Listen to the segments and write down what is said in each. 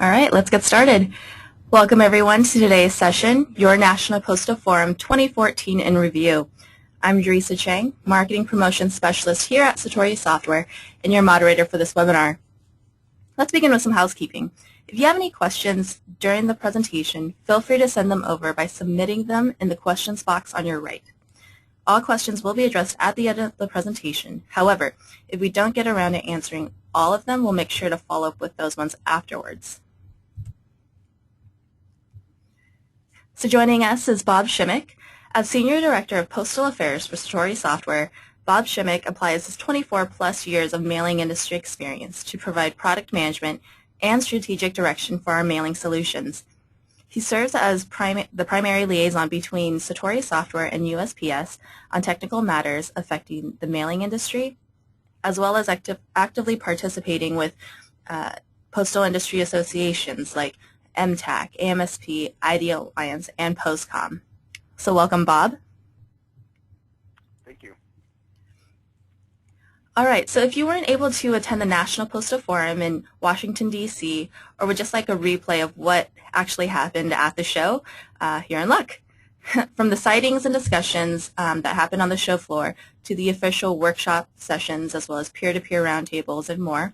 All right, let's get started. Welcome everyone to today's session, your National Postal Forum 2014 in Review. I'm Teresa Chang, Marketing Promotion Specialist here at Satori Software, and your moderator for this webinar. Let's begin with some housekeeping. If you have any questions during the presentation, feel free to send them over by submitting them in the questions box on your right. All questions will be addressed at the end of the presentation. However, if we don't get around to answering all of them, we'll make sure to follow up with those ones afterwards. So joining us is Bob Schimek. As Senior Director of Postal Affairs for Satori Software, Bob Schimek applies his 24-plus years of mailing industry experience to provide product management and strategic direction for our mailing solutions. He serves as the primary liaison between Satori Software and USPS on technical matters affecting the mailing industry, as well as actively participating with postal industry associations like MTAC, AMSP, ID Alliance, and Postcom. So welcome, Bob. Thank you. All right, so if you weren't able to attend the National Postal Forum in Washington, D.C., or would just like a replay of what actually happened at the show, you're in luck. From the sightings and discussions that happened on the show floor to the official workshop sessions, as well as peer-to-peer roundtables and more,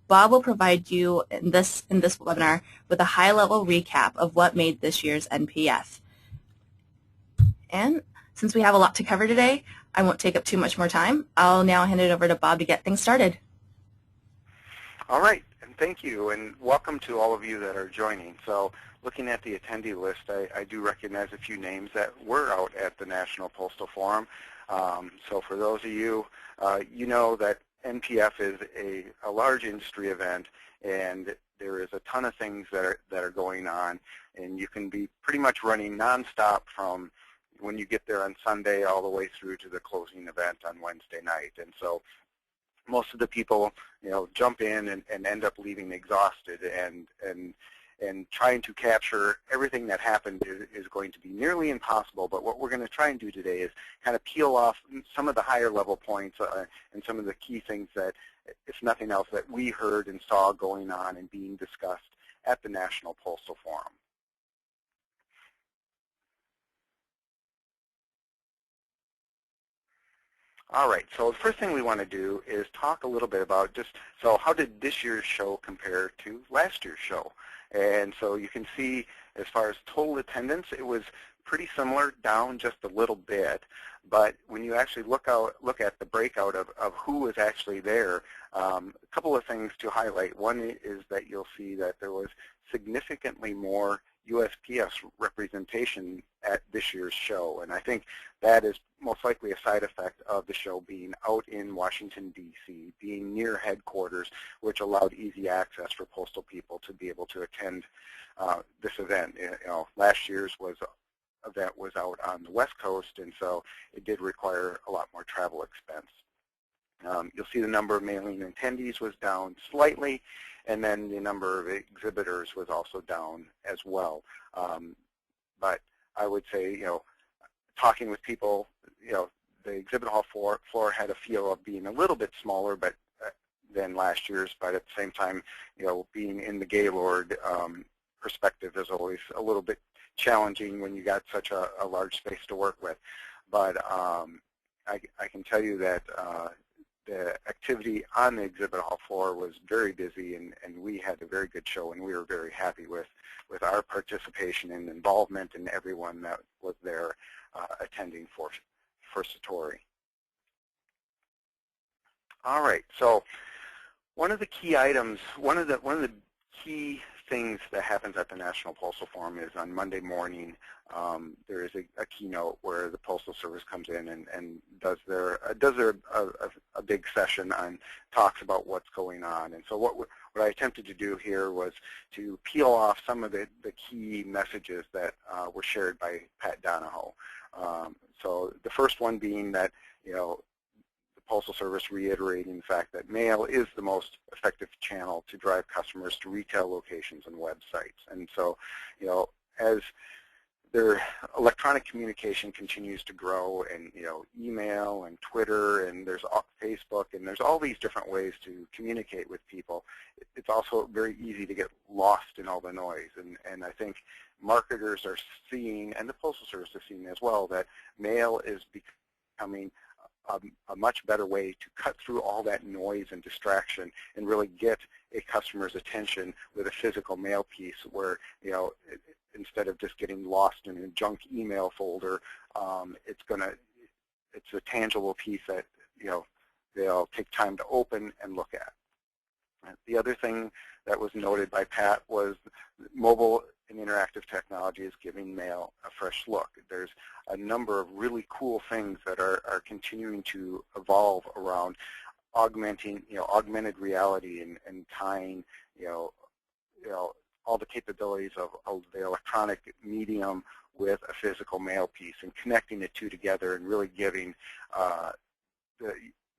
Bob will provide you in this webinar with a high-level recap of what made this year's NPF. And since we have a lot to cover today, I won't take up too much more time. I'll now hand it over to Bob to get things started. All right, and thank you, and welcome to all of you that are joining. So looking at the attendee list, I do recognize a few names that were out at the National Postal Forum. So for those of you, you know that NPF is a large industry event, and there is a ton of things that are going on, and you can be pretty much running nonstop from when you get there on Sunday all the way through to the closing event on Wednesday night. And so most of the people, jump in and end up leaving exhausted, and trying to capture everything that happened is going to be nearly impossible. But what we're going to try and do today is kind of peel off some of the higher level points and some of the key things that, if nothing else, that we heard and saw going on and being discussed at the National Postal Forum. All right, so the first thing we want to do is talk a little bit about so how did this year's show compare to last year's show? And so you can see, as far as total attendance, it was pretty similar, down just a little bit. But when you actually look at the breakout of who was actually there, a couple of things to highlight. One is that you'll see that there was significantly more USPS representation at this year's show, and I think that is most likely a side effect of the show being out in Washington, D.C., being near headquarters, which allowed easy access for postal people to be able to attend this event. Last year's event was out on the West Coast, and so it did require a lot more travel expense. You'll see the number of mailing attendees was down slightly, and then the number of exhibitors was also down as well. But I would say, talking with people, the exhibit hall floor had a feel of being a little bit smaller than last year's, but at the same time, being in the Gaylord perspective is always a little bit challenging when you got such a large space to work with. But I can tell you that the activity on the exhibit hall floor was very busy, and we had a very good show, and we were very happy with our participation and involvement and everyone that was there attending for Satori. All right, so one of the key items, one of the key things that happens at the National Postal Forum is on Monday morning, there is a keynote where the Postal Service comes in and does a big session on talks about what's going on. And so what I attempted to do here was to peel off some of the key messages that were shared by Pat Donahoe. So the first one being that, the Postal Service reiterating the fact that mail is the most effective channel to drive customers to retail locations and websites. And so, as their electronic communication continues to grow, and email and Twitter, and there's Facebook, and there's all these different ways to communicate with people, it's also very easy to get lost in all the noise. And I think marketers are seeing, and the Postal Service is seeing as well, that mail is becoming a much better way to cut through all that noise and distraction and really get a customer's attention with a physical mail piece where, instead of just getting lost in a junk email folder, it's a tangible piece that, they'll take time to open and look at. The other thing that was noted by Pat was mobile and interactive technology is giving mail a fresh look. There's a number of really cool things that are continuing to evolve around augmenting, augmented reality and tying, all the capabilities of the electronic medium with a physical mail piece and connecting the two together and really giving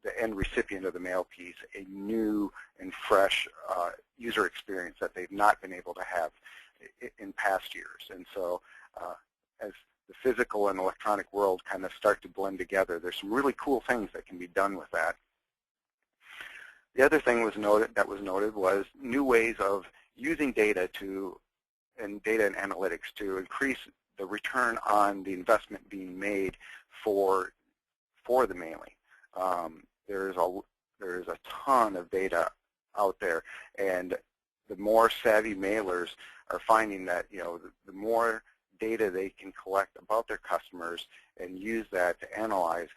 the end recipient of the mail piece a new and fresh user experience that they've not been able to have in past years. And so as the physical and electronic world kind of start to blend together, there's some really cool things that can be done with that. The other thing that was noted was new ways of using data and analytics to increase the return on the investment being made for the mailing. There is a ton of data out there, and the more savvy mailers are finding that the more data they can collect about their customers and use that to analyze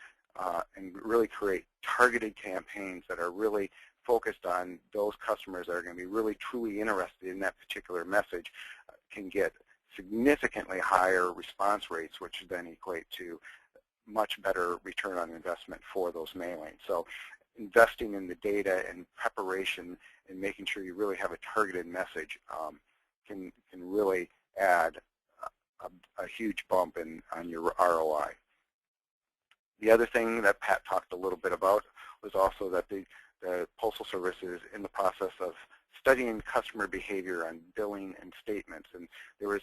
and really create targeted campaigns that are really focused on those customers that are going to be really truly interested in that particular message, can get significantly higher response rates, which then equate to much better return on investment for those mailings. So investing in the data and preparation and making sure you really have a targeted message can really add a huge bump on your ROI. The other thing that Pat talked a little bit about was also that the Postal Service is in the process of studying customer behavior on billing and statements. And there was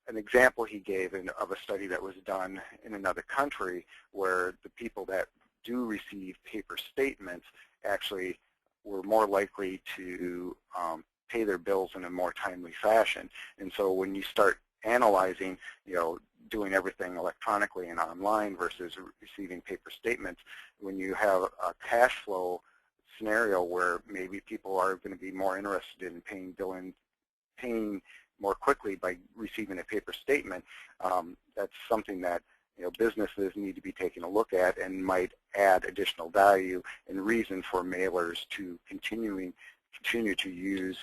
an example he gave of a study that was done in another country where the people that do receive paper statements actually were more likely to pay their bills in a more timely fashion. And so when you start analyzing, doing everything electronically and online versus receiving paper statements, when you have a cash flow scenario where maybe people are going to be more interested in paying more quickly by receiving a paper statement, that's something that businesses need to be taking a look at and might add additional value and reason for mailers to continue to use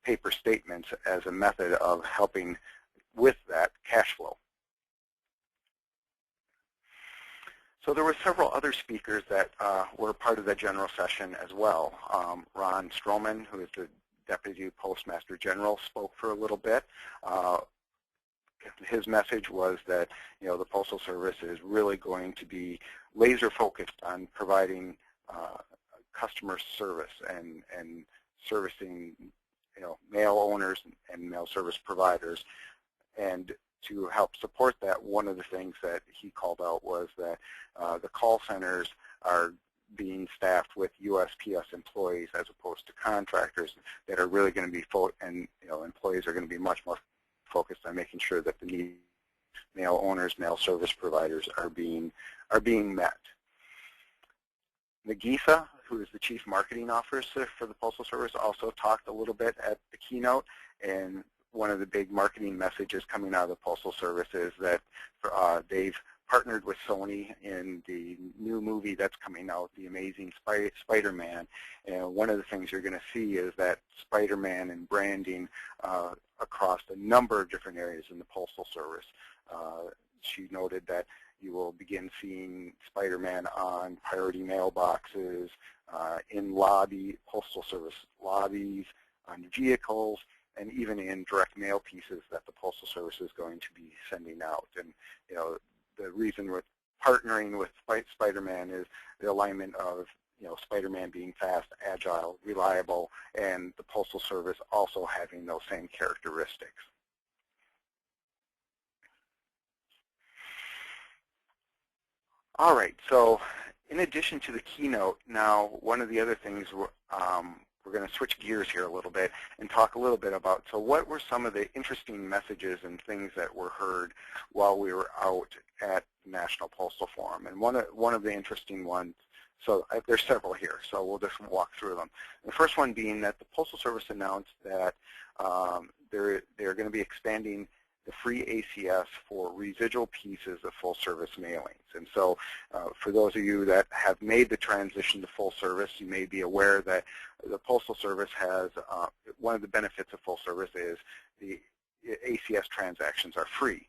paper statements as a method of helping with that cash flow. So there were several other speakers that were part of the general session as well. Ron Stroman, who is the Deputy Postmaster General, spoke for a little bit. His message was that the Postal Service is really going to be laser focused on providing customer service and servicing mail owners and mail service providers. And to help support that, one of the things that he called out was that the call centers are being staffed with USPS employees as opposed to contractors that are really going to be, employees are going to be much more focused on making sure that the needs of mail owners, mail service providers are being met. Nagisa, who is the Chief Marketing Officer for the Postal Service, also talked a little bit at the keynote, and one of the big marketing messages coming out of the Postal Service is that they've partnered with Sony in the new movie that's coming out, The Amazing Spider-Man. And one of the things you're going to see is that Spider-Man and branding across a number of different areas in the Postal Service. She noted that you will begin seeing Spider-Man on priority mailboxes, in Postal Service lobbies, on vehicles, and even in direct mail pieces that the Postal Service is going to be sending out. And the reason with partnering with Spider-Man is the alignment of Spider-Man being fast, agile, reliable, and the Postal Service also having those same characteristics. All right, so in addition to the keynote, now one of the other things we're going to switch gears here a little bit and talk a little bit about, so what were some of the interesting messages and things that were heard while we were out at National Postal Forum? And one of the interesting ones, so there's several here, so we'll just walk through them. The first one being that the Postal Service announced that they're going to be expanding the free ACS for residual pieces of full service mailings. And so for those of you that have made the transition to full service, you may be aware that the Postal Service has, one of the benefits of full service is the ACS transactions are free.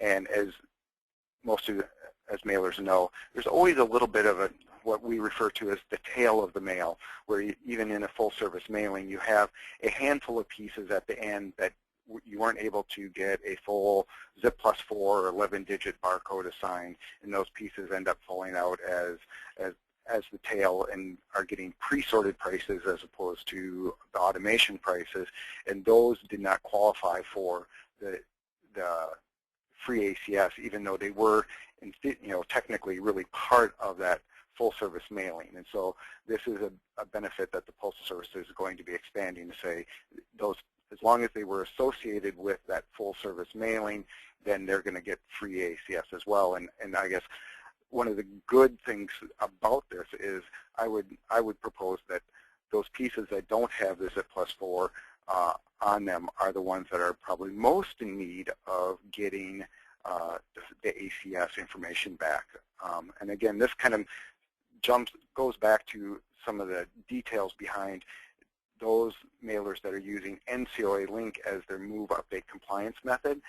And as most of as mailers know, there's always a little bit of what we refer to as the tail of the mail, where even in a full service mailing, you have a handful of pieces at the end that you weren't able to get a full zip plus 4 or 11-digit barcode assigned, and those pieces end up falling out as the tail and are getting pre-sorted prices as opposed to the automation prices, and those did not qualify for the free ACS, even though they were, technically really part of that full-service mailing. And so this is a benefit that the Postal Service is going to be expanding to say those, as long as they were associated with that full-service mailing, then they're going to get free ACS as well. And I guess one of the good things about this is I would propose that those pieces that don't have the zip plus 4 on them are the ones that are probably most in need of getting the ACS information back. And again, this kind of goes back to some of the details behind those mailers that are using NCOA Link as their move update compliance method.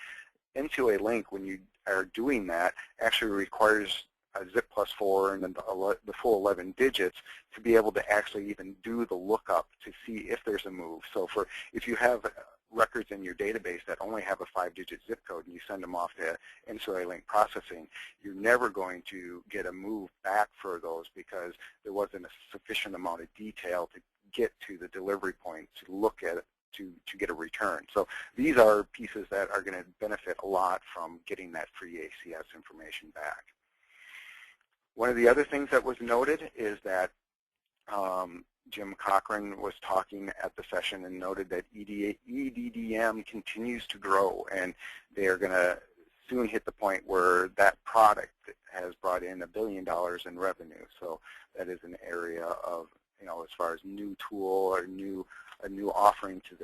NCOA Link, when you are doing that, actually requires a zip plus 4 and then the full 11 digits to be able to actually even do the lookup to see if there's a move. So if you have records in your database that only have a 5-digit zip code and you send them off to NCOA Link processing, you're never going to get a move back for those because there wasn't a sufficient amount of detail to get to the delivery point to look at it to get a return. So these are pieces that are going to benefit a lot from getting that free ACS information back. One of the other things that was noted is that Jim Cochran was talking at the session and noted that EDDM continues to grow, and they are going to soon hit the point where that product has brought in $1 billion in revenue. So that is an area of, as far as new tool or a new offering to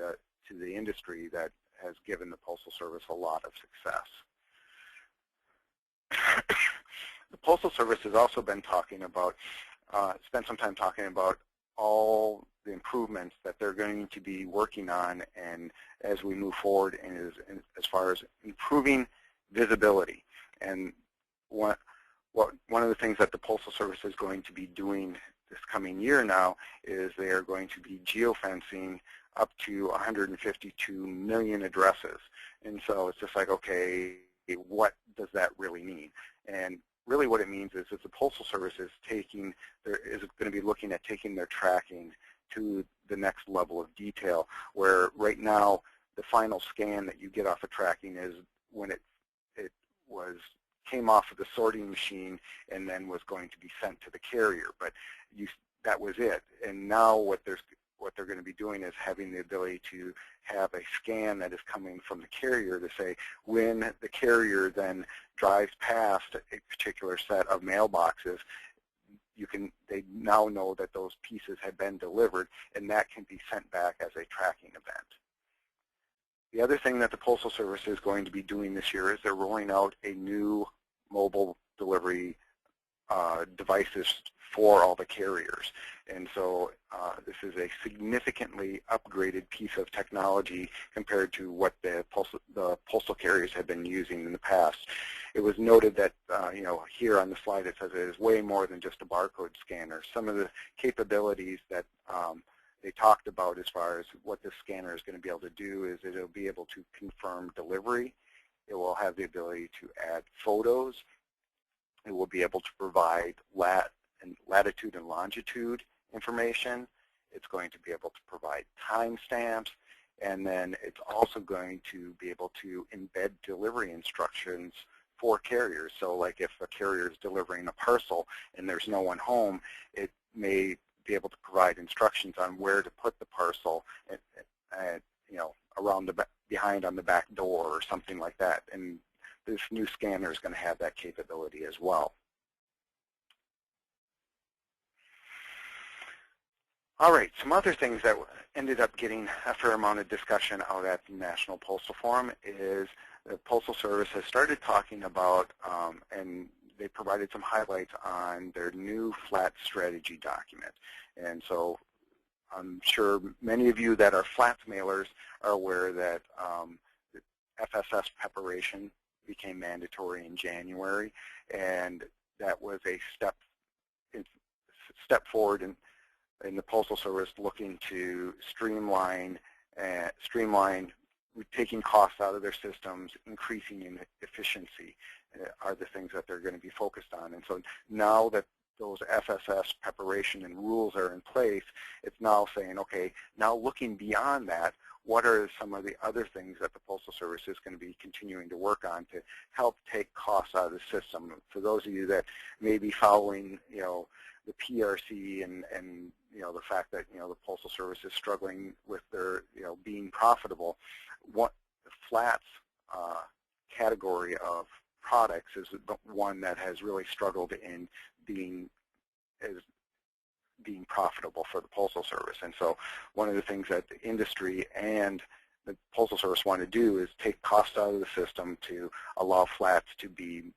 the industry that has given the Postal Service a lot of success. The Postal Service has also been talking about, spent some time talking about all the improvements that they're going to be working on, and as we move forward, as far as improving visibility. And one of the things that the Postal Service is going to be doing this coming year now is they are going to be geofencing up to 152 million addresses. And so it's just like, okay, what does that really mean? And really what it means is that the Postal Service is going to be looking at taking their tracking to the next level of detail, where right now the final scan that you get off of tracking is when it came off of the sorting machine and then was going to be sent to the carrier. But that was it. And now what they're going to be doing is having the ability to have a scan that is coming from the carrier to say when the carrier then drives past a particular set of mailboxes, they now know that those pieces have been delivered, and that can be sent back as a tracking event. The other thing that the Postal Service is going to be doing this year is they're rolling out a new mobile delivery devices for all the carriers. And so this is a significantly upgraded piece of technology compared to what the postal carriers have been using in the past. It was noted that, here on the slide it says it is way more than just a barcode scanner. Some of the capabilities that they talked about as far as what this scanner is going to be able to do is that it'll be able to confirm delivery. It will have the ability to add photos. It will be able to provide latitude and longitude information. It's going to be able to provide timestamps, and then it's also going to be able to embed delivery instructions for carriers. So like if a carrier is delivering a parcel and there's no one home, it may be able to provide instructions on where to put the parcel, around behind on the back door or something like that. And this new scanner is going to have that capability as well. All right, some other things that ended up getting a fair amount of discussion out at the National Postal Forum is the Postal Service has started talking about, and they provided some highlights on their new flat strategy document. And so I'm sure many of you that are flats mailers are aware that FSS preparation became mandatory in January, and that was a step forward in the Postal Service looking to streamline, taking costs out of their systems, increasing in efficiency are the things that they're going to be focused on. And so now that those FSS preparation and rules are in place, it's now saying, okay, now looking beyond that, what are some of the other things that the Postal Service is going to be continuing to work on to help take costs out of the system? For those of you that may be following, the PRC and the fact that the Postal Service is struggling with their being profitable, what the flats category of products is the one that has really struggled in being profitable for the Postal Service. And so one of the things that the industry and the Postal Service want to do is take costs out of the system to allow flats to be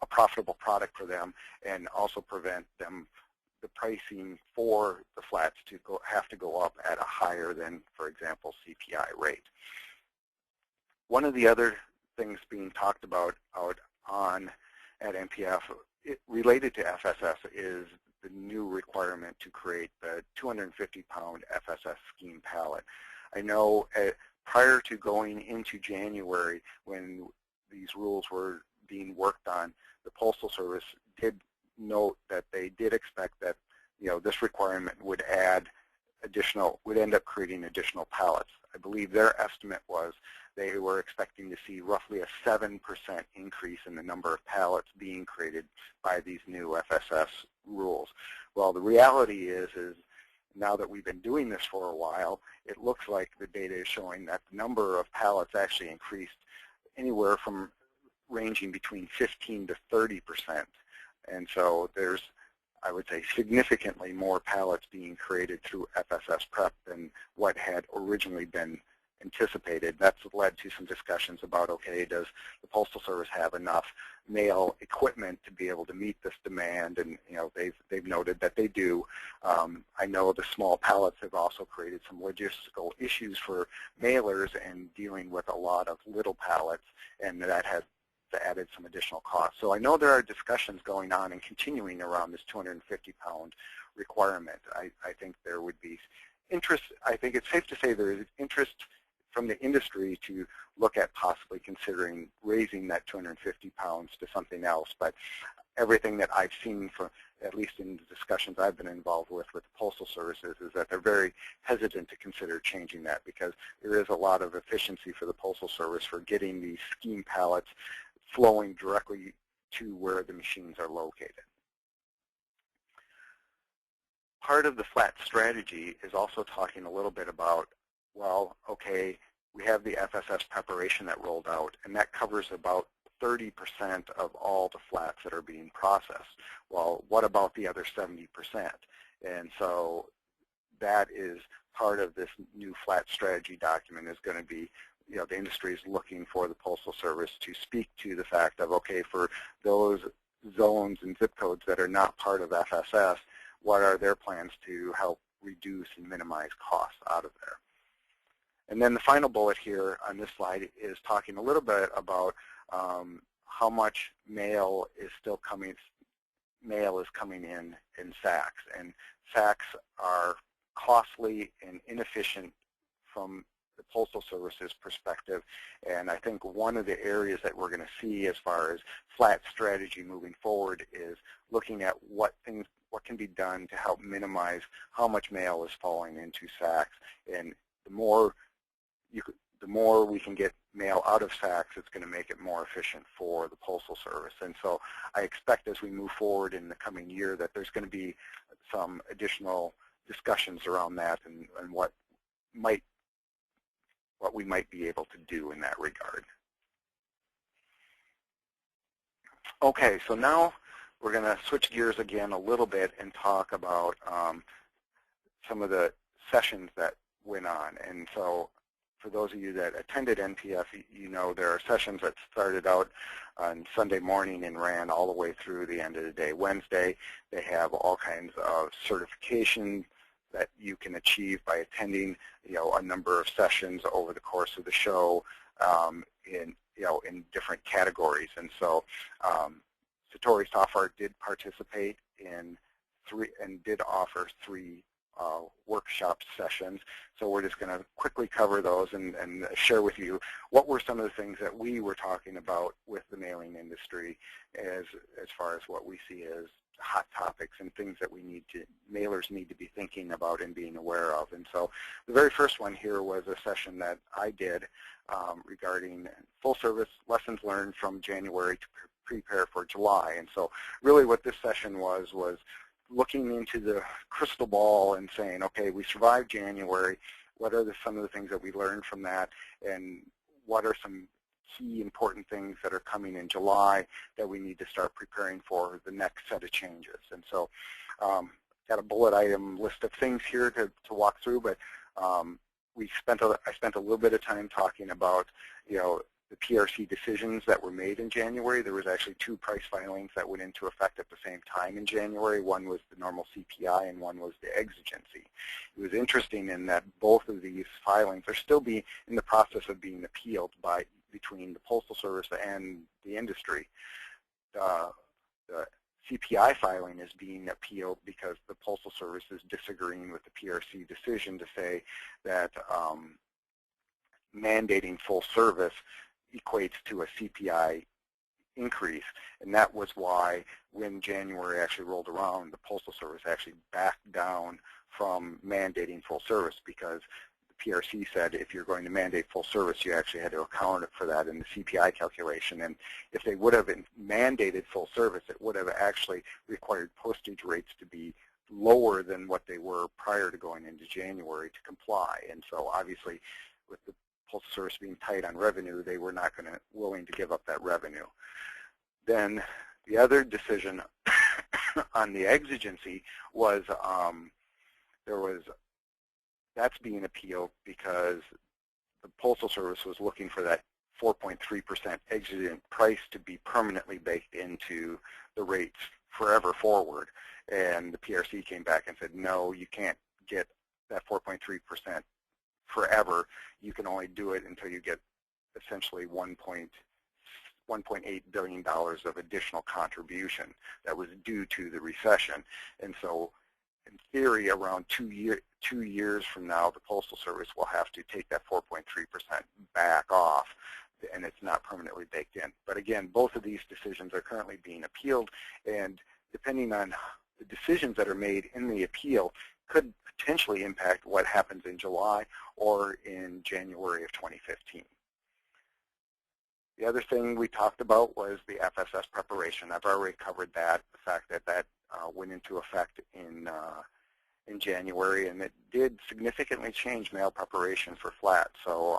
a profitable product for them, and also prevent them the pricing for the flats to have to go up at a higher than, for example, CPI rate. One of the other things being talked about at NPF related to FSS is the new requirement to create the 250-pound FSS scheme pallet. I know prior to going into January, when these rules were being worked on, the Postal Service did note that they did expect that this requirement would end up creating additional pallets. I believe their estimate was they were expecting to see roughly a 7% increase in the number of pallets being created by these new FSS rules. Well, the reality is now that we've been doing this for a while, it looks like the data is showing that the number of pallets actually increased anywhere from ranging between 15 to 30%. And so there's, I would say, significantly more pallets being created through FSS prep than what had originally been anticipated. That's led to some discussions about, okay, does the Postal Service have enough mail equipment to be able to meet this demand? And they've noted that they do. I know the small pallets have also created some logistical issues for mailers and dealing with a lot of little pallets, and that has added some additional costs. So I know there are discussions going on and continuing around this 250-pound requirement. I think there would be interest. I think it's safe to say there is interest from the industry to look at possibly considering raising that 250 pounds to something else. But everything that I've seen, from, at least in the discussions I've been involved with the Postal Services, is that they're very hesitant to consider changing that, because there is a lot of efficiency for the Postal Service for getting these scheme pallets flowing directly to where the machines are located. Part of the flat strategy is also talking a little bit about, well, okay, we have the FSS preparation that rolled out, and that covers about 30% of all the flats that are being processed. Well, what about the other 70%? And so that is part of this new flat strategy document, is going to be, the industry is looking for the Postal Service to speak to the fact of, okay, for those zones and zip codes that are not part of FSS, what are their plans to help reduce and minimize costs out of there? And then the final bullet here on this slide is talking a little bit about how much mail is coming in sacks. And sacks are costly and inefficient from the Postal Service's perspective. And I think one of the areas that we're going to see as far as flat strategy moving forward is looking at what can be done to help minimize how much mail is falling into sacks. And the more the more we can get mail out of sacks, it's going to make it more efficient for the Postal Service. And so I expect as we move forward in the coming year that there's going to be some additional discussions around that and what we might be able to do in that regard. Okay, so now we're going to switch gears again a little bit and talk about some of the sessions that went on. And so for those of you that attended NPF, you know there are sessions that started out on Sunday morning and ran all the way through the end of the day. Wednesday, they have all kinds of certification that you can achieve by attending, a number of sessions over the course of the show in different categories. And so Satori Software did participate in did offer three workshop sessions. So we're just going to quickly cover those and share with you what were some of the things that we were talking about with the mailing industry as far as what we see as hot topics and things that mailers need to be thinking about and being aware of. And so the very first one here was a session that I did regarding full service lessons learned from January to prepare for July. And so really what this session was looking into the crystal ball and saying, okay, we survived January. What are some of the things that we learned from that, and what are some key important things that are coming in July that we need to start preparing for the next set of changes? And so got a bullet item list of things here to walk through, but I spent a little bit of time talking about the PRC decisions that were made in January. There was actually 2 price filings that went into effect at the same time in January. One was the normal CPI and one was the exigency. It was interesting in that both of these filings are still in the process of being appealed between the Postal Service and the industry. The CPI filing is being appealed because the Postal Service is disagreeing with the PRC decision to say that mandating full service equates to a CPI increase, and that was why when January actually rolled around, the Postal Service actually backed down from mandating full service, because the PRC said if you're going to mandate full service, you actually had to account for that in the CPI calculation. And if they would have mandated full service, it would have actually required postage rates to be lower than what they were prior to going into January to comply. And so obviously with the Postal Service being tight on revenue, they were not willing to give up that revenue. Then the other decision on the exigency was that's being appealed because the Postal Service was looking for that 4.3% exigent price to be permanently baked into the rates forever forward. And the PRC came back and said, no, you can't get that 4.3% forever. You can only do it until you get essentially $1.8 billion of additional contribution that was due to the recession. And so in theory, around 2 years from now, the Postal Service will have to take that 4.3% back off, and it's not permanently baked in. But again, both of these decisions are currently being appealed, and depending on the decisions that are made in the appeal could potentially impact what happens in July or in January of 2015. The other thing we talked about was the FSS preparation. I've already covered that, the fact that went into effect in January, and it did significantly change mail preparation for flat. So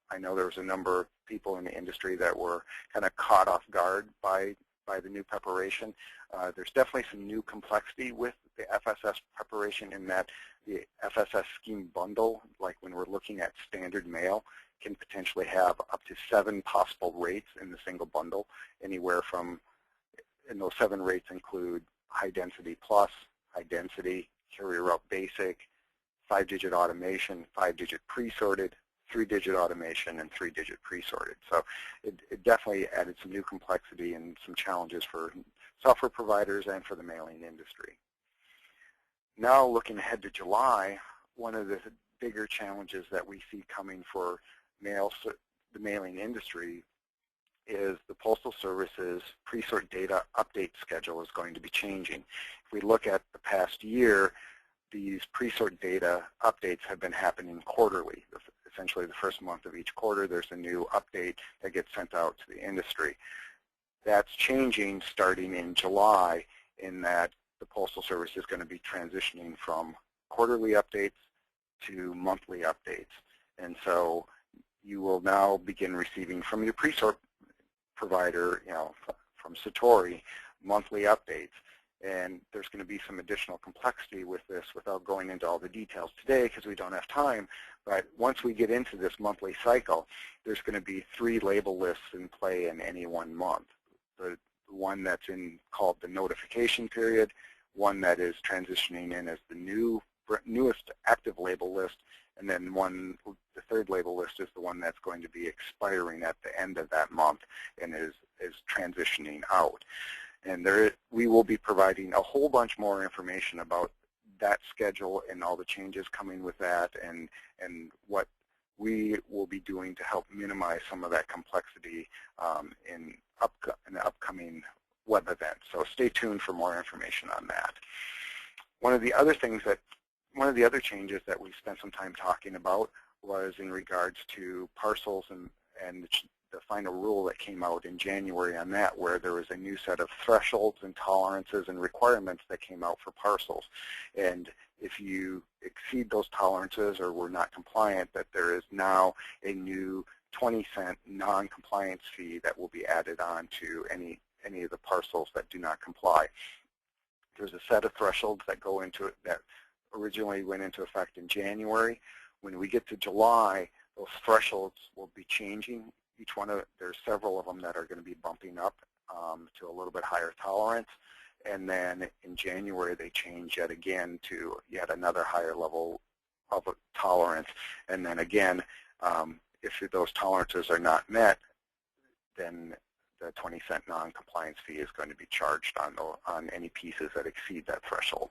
I know there was a number of people in the industry that were kind of caught off guard by the new preparation. There's definitely some new complexity with the FSS preparation in that the FSS scheme bundle, like when we're looking at standard mail, can potentially have up to 7 possible rates in the single bundle, anywhere from, and those 7 rates include high density plus, high density, carrier route basic, 5-digit automation, 5-digit pre-sorted, 3-digit automation, and 3-digit pre-sorted. So it definitely added some new complexity and some challenges for software providers and for the mailing industry. Now looking ahead to July, one of the bigger challenges that we see coming for the mailing industry is the Postal Service's pre-sort data update schedule is going to be changing. If we look at the past year, these pre-sort data updates have been happening quarterly. essentially the first month of each quarter, there's a new update that gets sent out to the industry. That's changing starting in July, in that the Postal Service is going to be transitioning from quarterly updates to monthly updates. And so you will now begin receiving from your pre-sort provider, from Satori, monthly updates. And there's going to be some additional complexity with this without going into all the details today because we don't have time. But once we get into this monthly cycle, there's going to be 3 label lists in play in any one month. The one that's called the notification period, one that is transitioning in as the newest active label list, and then the third label list is the one that's going to be expiring at the end of that month and is transitioning out. And we will be providing a whole bunch more information about that schedule and all the changes coming with that, and what we will be doing to help minimize some of that complexity in the upcoming web event. So stay tuned for more information on that. One of the other changes that we spent some time talking about was in regards to parcels and the final rule that came out in January on that, where there was a new set of thresholds and tolerances and requirements that came out for parcels. And if you exceed those tolerances or were not compliant, that there is now a new 20-cent non-compliance fee that will be added on to any of the parcels that do not comply. There's a set of thresholds that go into it that originally went into effect in January. When we get to July, those thresholds will be changing. There's several of them that are going to be bumping up to a little bit higher tolerance. And then in January, they change yet again to yet another higher level of tolerance. And then again, if those tolerances are not met, then the 20-cent non-compliance fee is going to be charged on any pieces that exceed that threshold.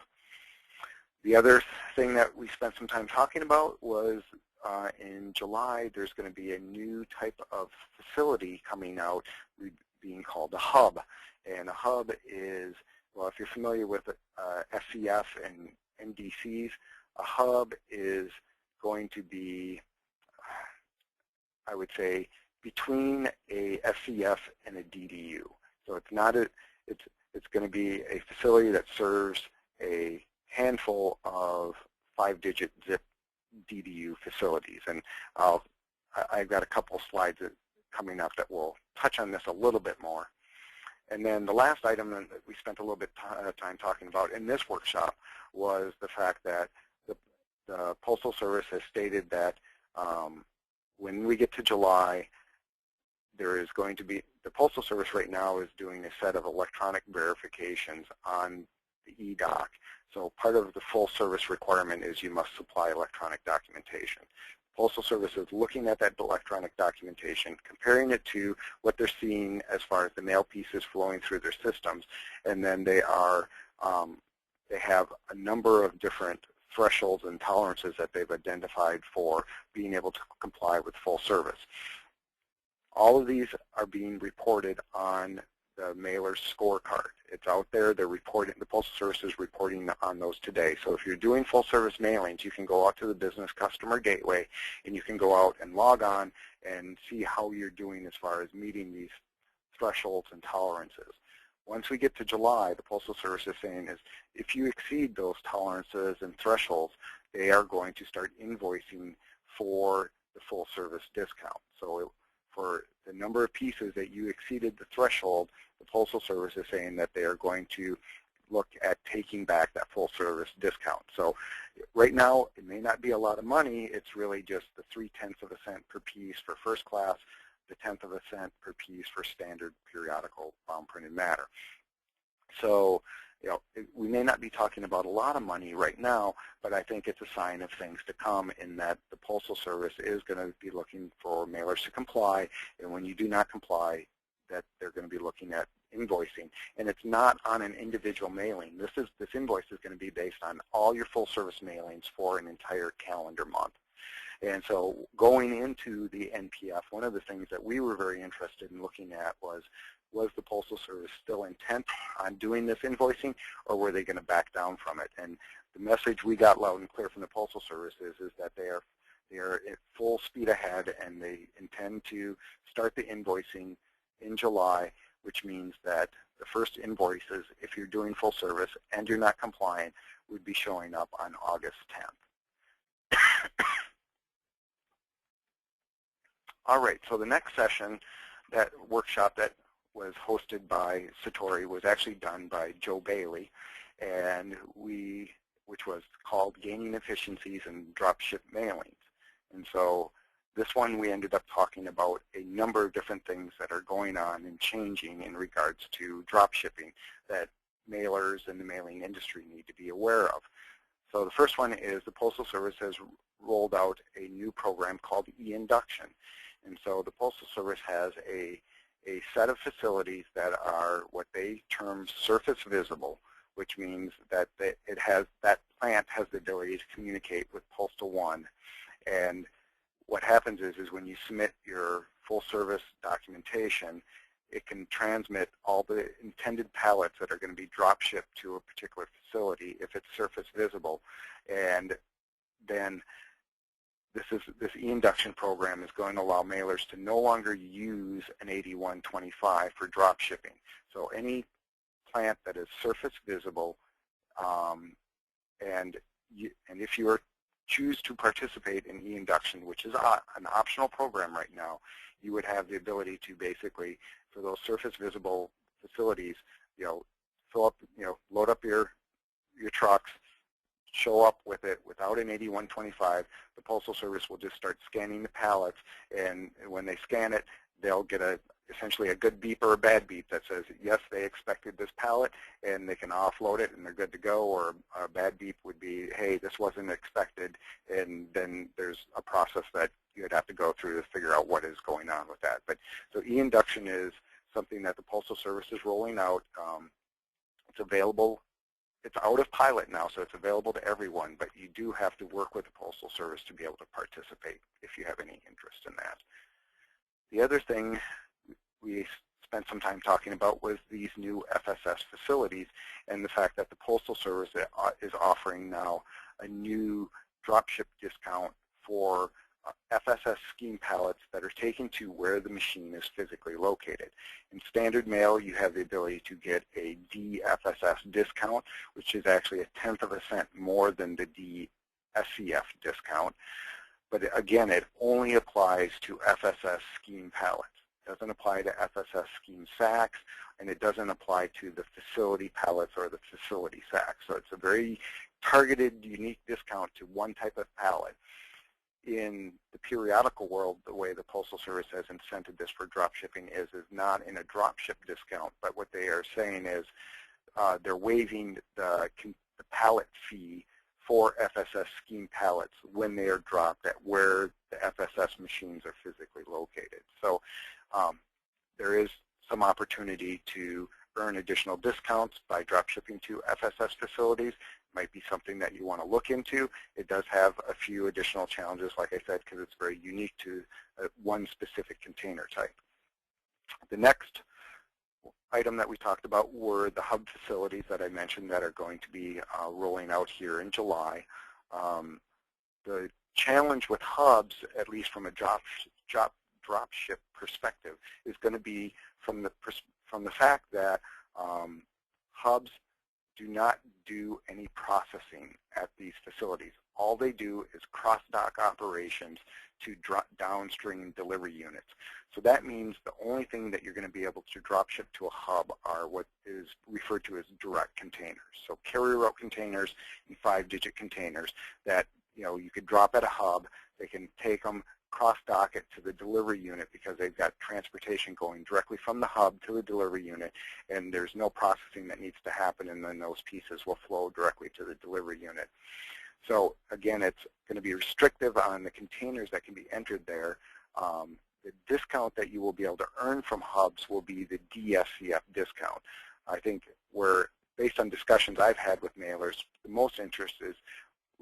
The other thing that we spent some time talking about was in July, there's going to be a new type of facility coming out being called a hub. And a hub is, well, if you're familiar with SCF and NDCs, a hub is going to be, I would say, between a SCF and a DDU. So it's not it's going to be a facility that serves a handful of 5-digit zip DDU facilities. And I've got a couple slides coming up that will touch on this a little bit more. And then the last item that we spent a little bit of time talking about in this workshop was the fact that the Postal Service has stated that when we get to July, there is going to be, the Postal Service right now is doing a set of electronic verifications on the e-doc. So part of the full service requirement is you must supply electronic documentation. Postal Service is looking at that electronic documentation, comparing it to what they're seeing as far as the mail pieces flowing through their systems, and then they have a number of different thresholds and tolerances that they've identified for being able to comply with full service. All of these are being reported on the mailer's scorecard. It's out there. They're reporting. The Postal Service is reporting on those today. So if you're doing full service mailings, you can go out to the business customer gateway, and you can go out and log on and see how you're doing as far as meeting these thresholds and tolerances. Once we get to July, the Postal Service is saying is if you exceed those tolerances and thresholds, they are going to start invoicing for the full service discount. So for the number of pieces that you exceeded the threshold, the Postal Service is saying that they are going to look at taking back that full service discount. So right now, it may not be a lot of money. It's really just the 0.3 cents per piece for first class, the 1/10 of a cent per piece for standard periodical bound printed matter. So, we may not be talking about a lot of money right now, but I think it's a sign of things to come in that the Postal Service is going to be looking for mailers to comply, and when you do not comply, that they're going to be looking at invoicing. And it's not on an individual mailing. This invoice is going to be based on all your full service mailings for an entire calendar month. And so going into the NPF, one of the things that we were very interested in looking at was the Postal Service still intent on doing this invoicing, or were they going to back down from it? And the message we got loud and clear from the Postal Service is that They are at full speed ahead, and they intend to start the invoicing in July, which means that the first invoices, if you're doing full service and you're not compliant, would be showing up on August 10th. All right, so the next session, that workshop that was hosted by Satori, was actually done by Joe Bailey, and which was called Gaining Efficiencies in Dropship Mailings. And so this one we ended up talking about a number of different things that are going on and changing in regards to drop shipping that mailers and the mailing industry need to be aware of. So the first one is the Postal Service has rolled out a new program called e-induction. And so the Postal Service has a set of facilities that are what they term surface visible, which means that that plant has the ability to communicate with Postal One. And what happens is when you submit your full service documentation, it can transmit all the intended pallets that are going to be drop shipped to a particular facility if it's surface visible. And then this e-induction program is going to allow mailers to no longer use an 8125 for drop shipping. So any plant that is surface visible, and if you choose to participate in e-induction, which is an optional program right now, you would have the ability to basically, for those surface visible facilities, fill up, load up your trucks, show up with it without an 8125. The Postal Service will just start scanning the pallets, and when they scan it, they'll get essentially a good beep or a bad beep that says, yes, they expected this pallet, and they can offload it and they're good to go, or a bad beep would be, hey, this wasn't expected, and then there's a process that you'd have to go through to figure out what is going on with that. But so e-induction is something that the Postal Service is rolling out. It's available. It's out of pilot now, so it's available to everyone, but you do have to work with the Postal Service to be able to participate if you have any interest in that. The other thing we spent some time talking about was these new FSS facilities and the fact that the Postal Service is offering now a new dropship discount for FSS scheme pallets that are taken to where the machine is physically located. In standard mail, you have the ability to get a DFSS discount, which is actually 1/10 of a cent more than the DSCF discount. But again, it only applies to FSS scheme pallets. It doesn't apply to FSS scheme sacks, and it doesn't apply to the facility pallets or the facility sacks. So it's a very targeted, unique discount to one type of pallet. In the periodical world, the way the Postal Service has incented this for drop shipping is not in a drop ship discount, but what they are saying is they're waiving the pallet fee for FSS scheme pallets when they are dropped at where the FSS machines are physically located. So there is some opportunity to earn additional discounts by drop shipping to FSS facilities. Might be something that you want to look into. It does have a few additional challenges, like I said, because it's very unique to one specific container type. The next item that we talked about were the hub facilities that I mentioned that are going to be rolling out here in July. The challenge with hubs, at least from a drop ship perspective, is going to be from the fact that hubs do not do any processing at these facilities. All they do is cross-dock operations to downstream delivery units. So that means the only thing that you're going to be able to drop ship to a hub are what is referred to as direct containers. So carrier route containers and 5-digit containers that you could drop at a hub. They can take them, cross-dock it to the delivery unit because they've got transportation going directly from the hub to the delivery unit, and there's no processing that needs to happen, and then those pieces will flow directly to the delivery unit. So again, it's going to be restrictive on the containers that can be entered there. The discount that you will be able to earn from hubs will be the DSCF discount. I think based on discussions I've had with mailers, the most interest is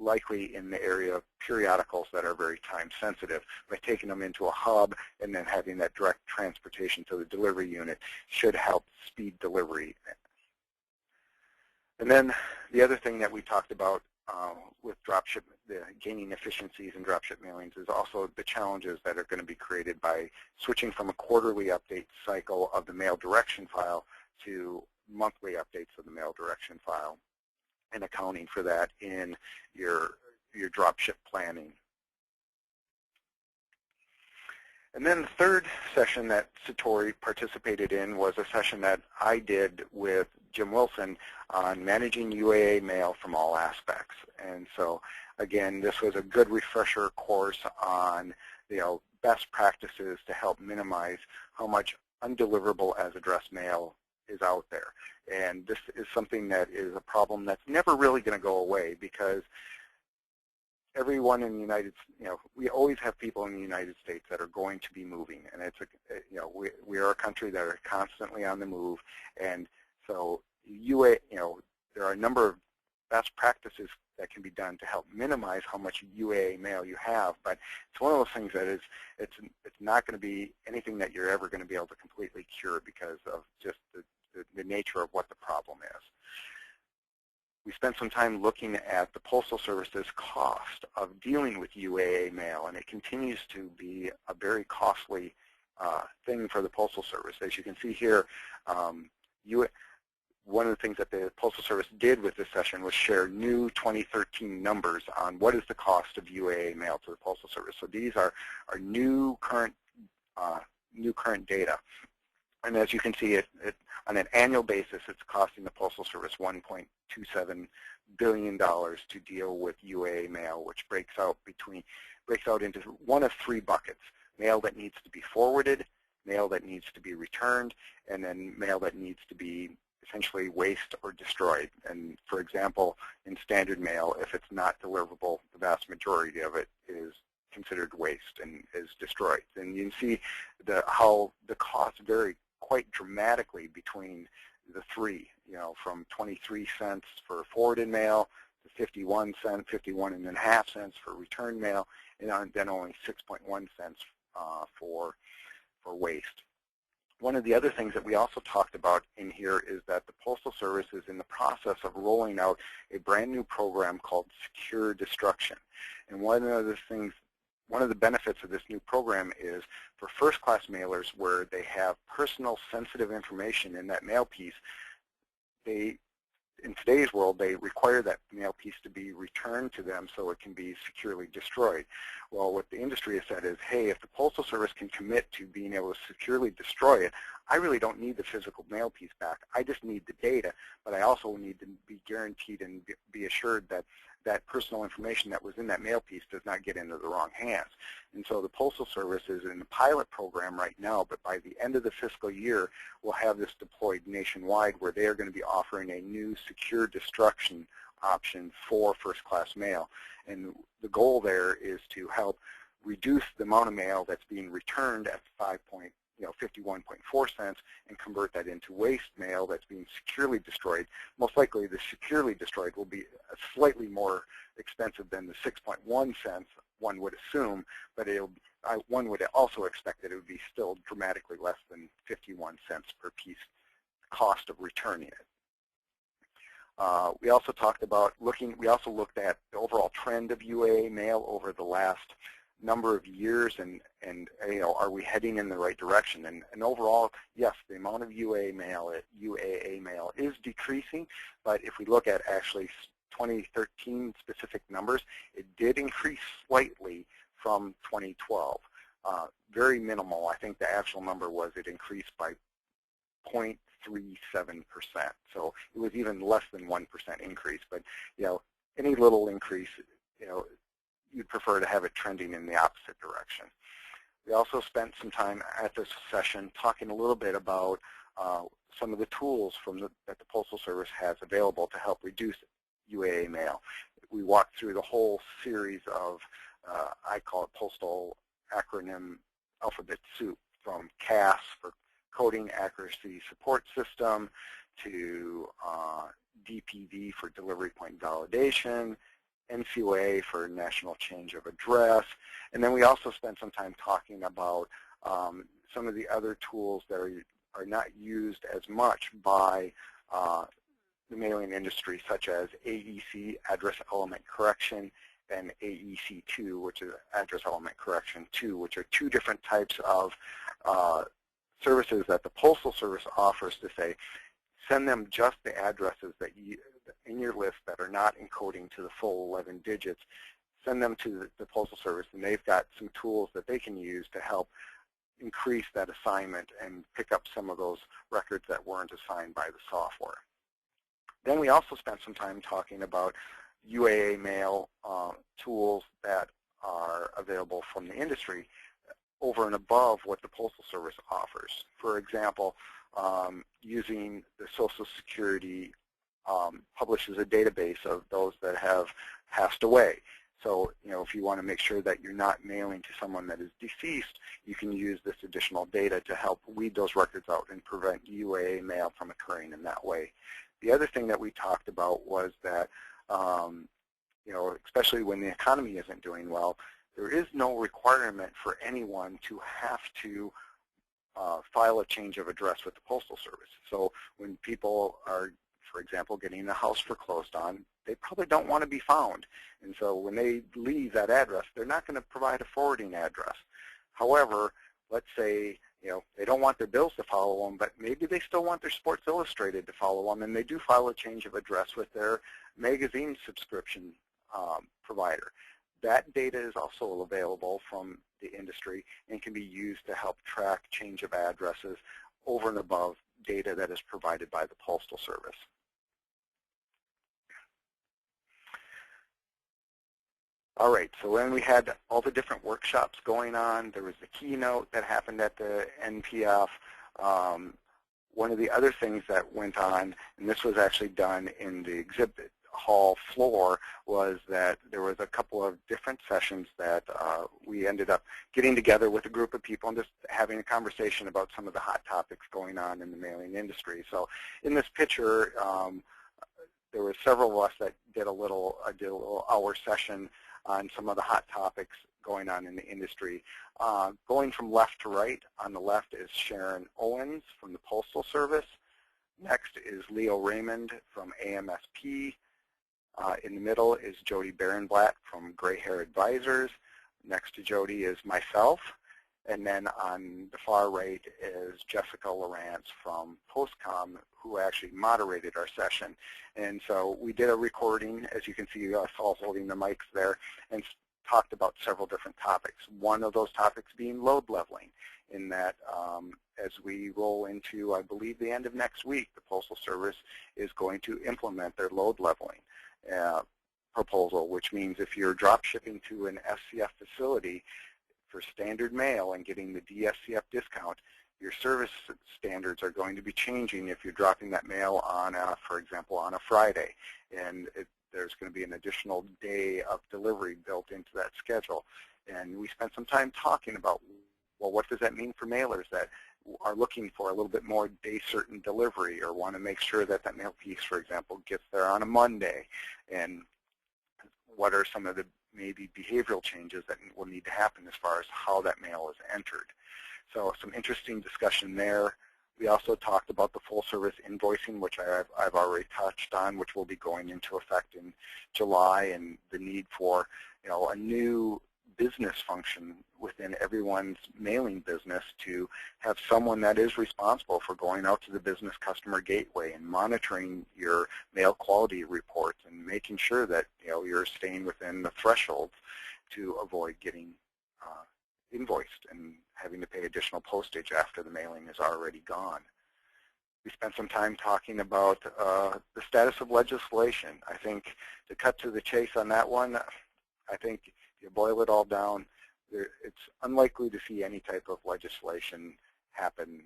likely in the area of periodicals that are very time sensitive. By taking them into a hub and then having that direct transportation to the delivery unit should help speed delivery. And then the other thing that we talked about with drop shipment, the gaining efficiencies in dropship mailings is also the challenges that are going to be created by switching from a quarterly update cycle of the mail direction file to monthly updates of the mail direction file, and accounting for that in your dropship planning. And then the third session that Satori participated in was a session that I did with Jim Wilson on managing UAA mail from all aspects. And so, again, this was a good refresher course on, best practices to help minimize how much undeliverable as addressed mail is out there. And this is something that is a problem that's never really going to go away, because everyone in the United States, we always have people in the United States that are going to be moving, and it's we are a country that are constantly on the move, and so there are a number of best practices that can be done to help minimize how much UAA mail you have, but it's one of those things that it's not going to be anything that you're ever going to be able to completely cure because of just the nature of what the problem is. We spent some time looking at the Postal Service's cost of dealing with UAA mail, and it continues to be a very costly thing for the Postal Service. As you can see here, one of the things that the Postal Service did with this session was share new 2013 numbers on what is the cost of UAA mail to the Postal Service. So these are new current data. And as you can see, on an annual basis, it's costing the Postal Service $1.27 billion to deal with UAA mail, which breaks out into one of three buckets: mail that needs to be forwarded, mail that needs to be returned, and then mail that needs to be essentially waste or destroyed. And for example, in standard mail, if it's not deliverable, the vast majority of it is considered waste and is destroyed. And you can see how the costs vary quite dramatically between the three, from 23 cents for forwarded mail to 51 and a half cents for return mail, and then only 6.1 cents for waste. One of the other things that we also talked about in here is that the Postal Service is in the process of rolling out a brand new program called Secure Destruction. And one of the benefits of this new program is for first-class mailers where they have personal sensitive information in that mail piece, in today's world, they require that mail piece to be returned to them so it can be securely destroyed. Well, what the industry has said is, hey, if the Postal Service can commit to being able to securely destroy it, I really don't need the physical mail piece back. I just need the data, but I also need to be guaranteed and be assured that that personal information that was in that mail piece does not get into the wrong hands. And so the Postal Service is in a pilot program right now, but by the end of the fiscal year, we'll have this deployed nationwide where they are going to be offering a new secure destruction option for first-class mail. And the goal there is to help reduce the amount of mail that's being returned at 51.4 cents and convert that into waste mail that's being securely destroyed. Most likely the securely destroyed will be slightly more expensive than the 6.1 cents one would assume, but one would also expect that it would be still dramatically less than 51 cents per piece cost of returning it. We also talked about we also looked at the overall trend of UAA mail over the last number of years, and are we heading in the right direction? And overall, yes, the amount of UAA mail is decreasing, but if we look at actually 2013 specific numbers, it did increase slightly from 2012. Very minimal. I think the actual number was it increased by 0.37%. So it was even less than 1% increase. But any little increase, you'd prefer to have it trending in the opposite direction. We also spent some time at this session talking a little bit about some of the tools that the Postal Service has available to help reduce UAA mail. We walked through the whole series of, I call it Postal acronym alphabet soup, from CAS for Coding Accuracy Support System to DPV for Delivery Point Validation, NCOA for National Change of Address, and then we also spent some time talking about some of the other tools that are not used as much by the mailing industry, such as AEC, Address Element Correction, and AEC2, which is Address Element Correction 2, which are two different types of services that the Postal Service offers to say, send them just the addresses that in your list that are not encoding to the full 11 digits. Send them to the Postal Service, and they've got some tools that they can use to help increase that assignment and pick up some of those records that weren't assigned by the software. Then we also spent some time talking about UAA mail tools that are available from the industry over and above what the Postal Service offers. For example, using the Social Security publishes a database of those that have passed away. So, if you want to make sure that you're not mailing to someone that is deceased, you can use this additional data to help weed those records out and prevent UAA mail from occurring in that way. The other thing that we talked about was that, especially when the economy isn't doing well, there is no requirement for anyone to have to file a change of address with the Postal Service. So when people are, for example, getting a house foreclosed on, they probably don't want to be found. And so when they leave that address, they're not going to provide a forwarding address. However, let's say they don't want their bills to follow them, but maybe they still want their Sports Illustrated to follow them, and they do file a change of address with their magazine subscription provider. That data is also available from the industry and can be used to help track change of addresses over and above data that is provided by the Postal Service. All right, so then we had all the different workshops going on. There was the keynote that happened at the NPF. One of the other things that went on, and this was actually done in the exhibit hall floor, was that there was a couple of different sessions that we ended up getting together with a group of people and just having a conversation about some of the hot topics going on in the mailing industry. So in this picture, there were several of us that did a little hour session on some of the hot topics going on in the industry. Going from left to right, on the left is Sharon Owens from the Postal Service. Next is Leo Raymond from AMSP. In the middle is Jody Barenblatt from Gray Hair Advisors. Next to Jody is myself. And then on the far right is Jessica Lawrence from Postcom, who actually moderated our session. And so we did a recording, as you can see us all holding the mics there, and talked about several different topics. One of those topics being load leveling, in that as we roll into, I believe, the end of next week, the Postal Service is going to implement their load leveling proposal, which means if you're drop shipping to an SCF facility for standard mail and getting the DSCF discount, your service standards are going to be changing if you're dropping that mail on, for example, on a Friday. And there's going to be an additional day of delivery built into that schedule. And we spent some time talking about, well, what does that mean for mailers that are looking for a little bit more day-certain delivery, or want to make sure that that mail piece, for example, gets there on a Monday? And what are some of the maybe behavioral changes that will need to happen as far as how that mail is entered? So some interesting discussion there. We also talked about the full service invoicing, which I've already touched on, which will be going into effect in July, and the need for a new business function within everyone's mailing business to have someone that is responsible for going out to the business customer gateway and monitoring your mail quality reports and making sure that you're staying within the thresholds to avoid getting invoiced and having to pay additional postage after the mailing is already gone. We spent some time talking about the status of legislation. I think, to cut to the chase on that one, I think if you boil it all down, it's unlikely to see any type of legislation happen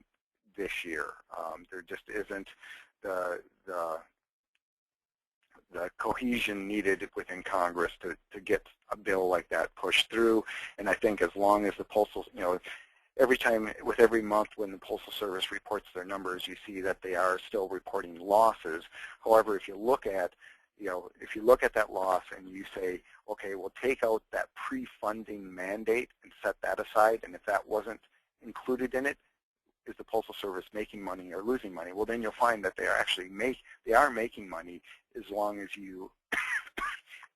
this year. There just isn't the cohesion needed within Congress to get a bill like that pushed through. And I think as long as the Postal, with every month when the Postal Service reports their numbers, you see that they are still reporting losses. However, if you look at that loss and you say, okay, we'll take out that pre-funding mandate and set that aside, and if that wasn't included in it, is the Postal Service making money or losing money? Well, then you'll find that they are actually making money as long as you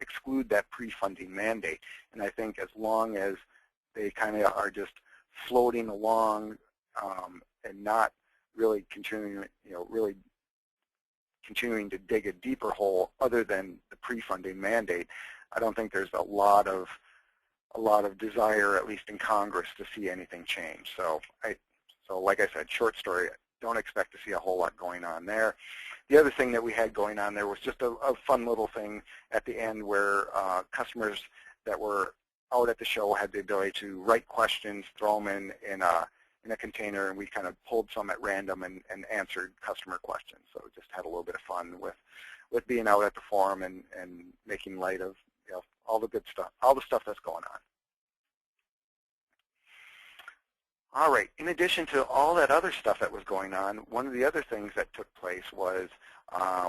exclude that pre-funding mandate. And I think as long as they kind of are just floating along and not really continuing, continuing to dig a deeper hole other than the pre-funding mandate, I don't think there's a lot of desire, at least in Congress, to see anything change. So like I said, short story, don't expect to see a whole lot going on there. The other thing that we had going on there was just a fun little thing at the end where customers that were out at the show had the ability to write questions, throw them in a container, and we kind of pulled some at random and answered customer questions. So just had a little bit of fun with being out at the forum and making light of all the good stuff, all the stuff that's going on. All right, in addition to all that other stuff that was going on, one of the other things that took place was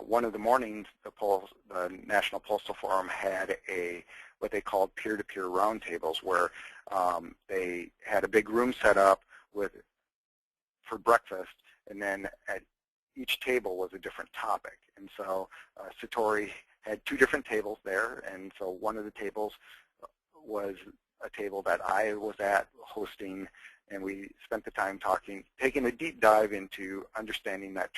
one of the mornings the National Postal Forum had what they called peer-to-peer roundtables, where they had a big room set up for breakfast, and then at each table was a different topic. And so Satori had 2 different tables there, and so one of the tables was a table that I was at hosting, and we spent the time taking a deep dive into understanding that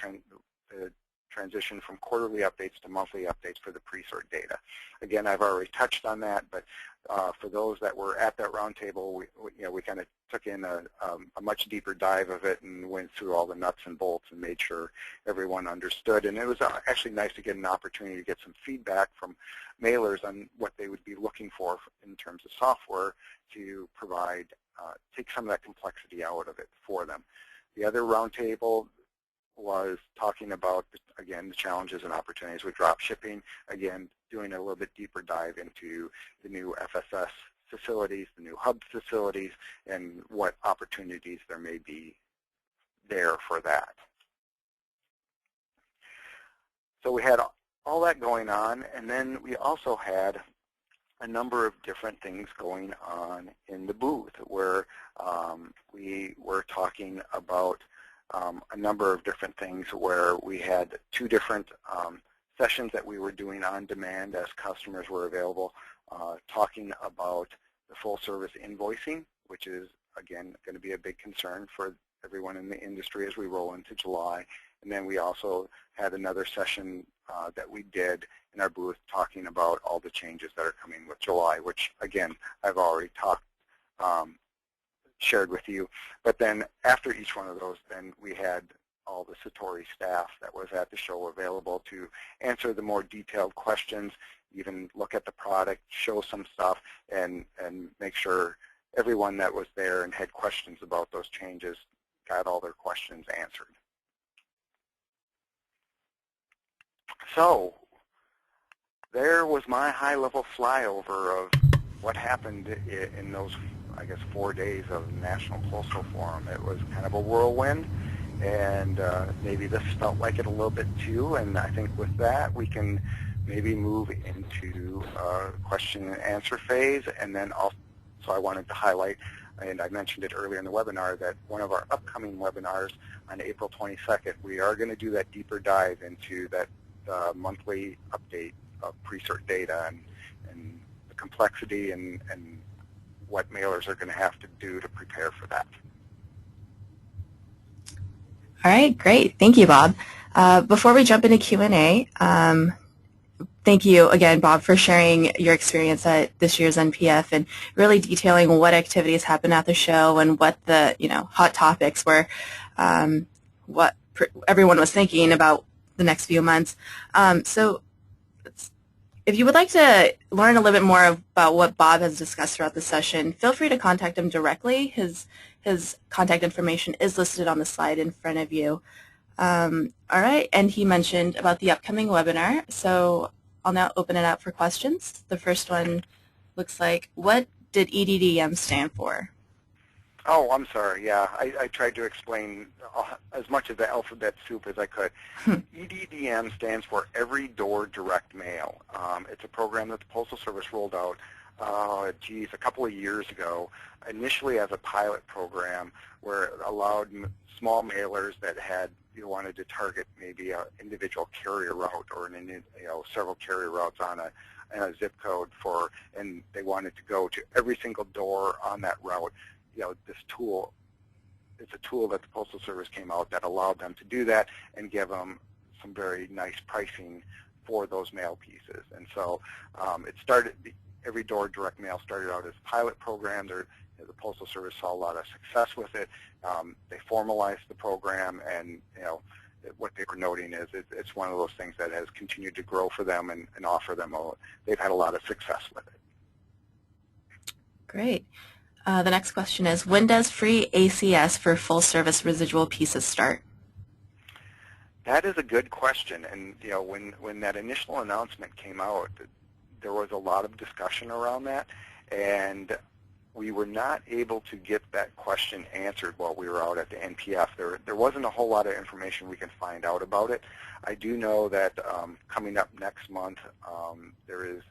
the transition from quarterly updates to monthly updates for the pre-sort data. Again, I've already touched on that, but for those that were at that roundtable, we kind of took in a much deeper dive of it and went through all the nuts and bolts and made sure everyone understood. And it was actually nice to get an opportunity to get some feedback from mailers on what they would be looking for in terms of software to provide, take some of that complexity out of it for them. The other roundtable was talking about, again, the challenges and opportunities with drop shipping, again, doing a little bit deeper dive into the new FSS facilities, the new hub facilities, and what opportunities there may be there for that. So we had all that going on, and then we also had a number of different things going on in the booth where we were talking about a number of different things where we had 2 different sessions that we were doing on demand as customers were available, talking about the full service invoicing, which is, again, going to be a big concern for everyone in the industry as we roll into July. And then we also had another session that we did in our booth talking about all the changes that are coming with July, which, again, I've already shared with you. But then after each one of those, then we had all the Satori staff that was at the show available to answer the more detailed questions, even look at the product, show some stuff, and make sure everyone that was there and had questions about those changes got all their questions answered. So there was my high-level flyover of what happened in those, I guess, 4 days of National Postal Forum. It was kind of a whirlwind, and maybe this felt like it a little bit too, and I think with that we can maybe move into a question and answer phase. And then also I wanted to highlight, and I mentioned it earlier in the webinar, that one of our upcoming webinars on April 22nd, we are going to do that deeper dive into that monthly update of pre-cert data and the complexity and what mailers are going to have to do to prepare for that. All right, great. Thank you, Bob. Before we jump into Q&A, thank you again, Bob, for sharing your experience at this year's NPF and really detailing what activities happened at the show and what the hot topics were, what everyone was thinking about the next few months. So if you would like to learn a little bit more about what Bob has discussed throughout the session, feel free to contact him directly. His contact information is listed on the slide in front of you. All right, and he mentioned about the upcoming webinar, so I'll now open it up for questions. The first one looks like, what did EDDM stand for? Oh, I'm sorry. Yeah, I tried to explain as much of the alphabet soup as I could. EDDM stands for Every Door Direct Mail. It's a program that the Postal Service rolled out, a couple of years ago, initially as a pilot program where it allowed small mailers that wanted to target maybe an individual carrier route or several carrier routes on and a zip code and they wanted to go to every single door on that route. This tool, it's a tool that the Postal Service came out that allowed them to do that and give them some very nice pricing for those mail pieces. And so it started, every door direct mail started out as a pilot program. The Postal Service saw a lot of success with it. They formalized the program, and what they were noting is it's one of those things that has continued to grow for them and offer them they've had a lot of success with it. Great. The next question is, when does free ACS for full service residual pieces start? That is a good question, and when that initial announcement came out, there was a lot of discussion around that, and we were not able to get that question answered while we were out at the NPF. There wasn't a whole lot of information we can find out about it. I do know that coming up next month, there is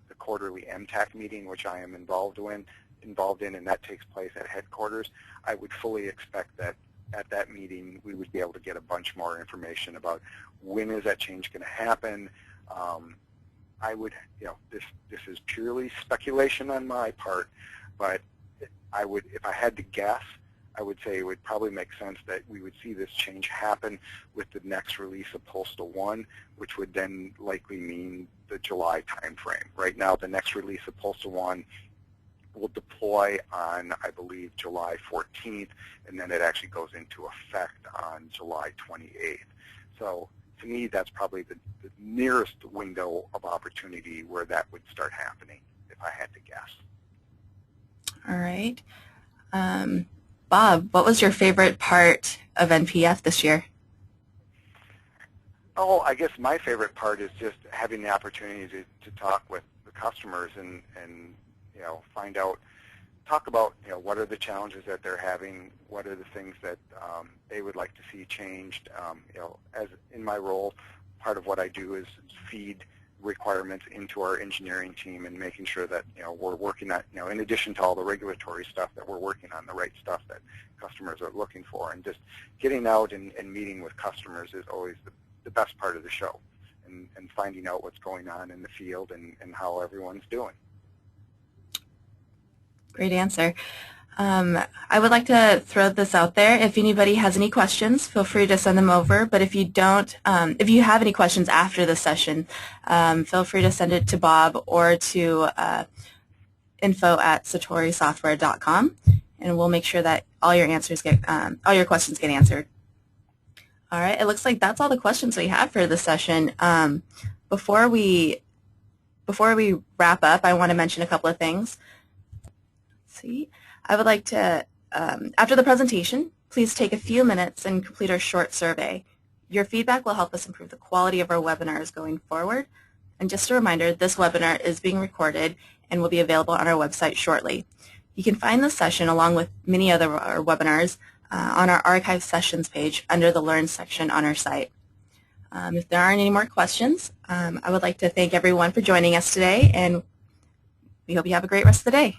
the quarterly MTAC meeting, which I am involved in, and that takes place at headquarters. I would fully expect that at that meeting we would be able to get a bunch more information about when is that change going to happen. I would, this is purely speculation on my part, but I would, if I had to guess, I would say it would probably make sense that we would see this change happen with the next release of Postal 1, which would then likely mean the July timeframe. Right now, the next release of Postal 1 will deploy on, I believe, July 14th, and then it actually goes into effect on July 28th. So to me, that's probably the nearest window of opportunity where that would start happening, if I had to guess. All right. Bob, what was your favorite part of NPF this year? Oh, I guess my favorite part is just having the opportunity to talk with the customers and find out, talk about what are the challenges that they're having, what are the things that they would like to see changed. As in my role, part of what I do is feed requirements into our engineering team and making sure that we're working at, in addition to all the regulatory stuff, that we're working on the right stuff that customers are looking for. And just getting out and meeting with customers is always the best part of the show, and finding out what's going on in the field and how everyone's doing. Great answer. I would like to throw this out there. If anybody has any questions, feel free to send them over. But if you don't, if you have any questions after the session, feel free to send it to Bob or to info@satorisoftware.com, and we'll make sure that all your questions get answered. All right. It looks like that's all the questions we have for this session. Before we wrap up, I want to mention a couple of things. See, I would like to, after the presentation, please take a few minutes and complete our short survey. Your feedback will help us improve the quality of our webinars going forward. And just a reminder, this webinar is being recorded and will be available on our website shortly. You can find this session along with many other of our webinars on our archive sessions page under the Learn section on our site. If there aren't any more questions, I would like to thank everyone for joining us today, and we hope you have a great rest of the day.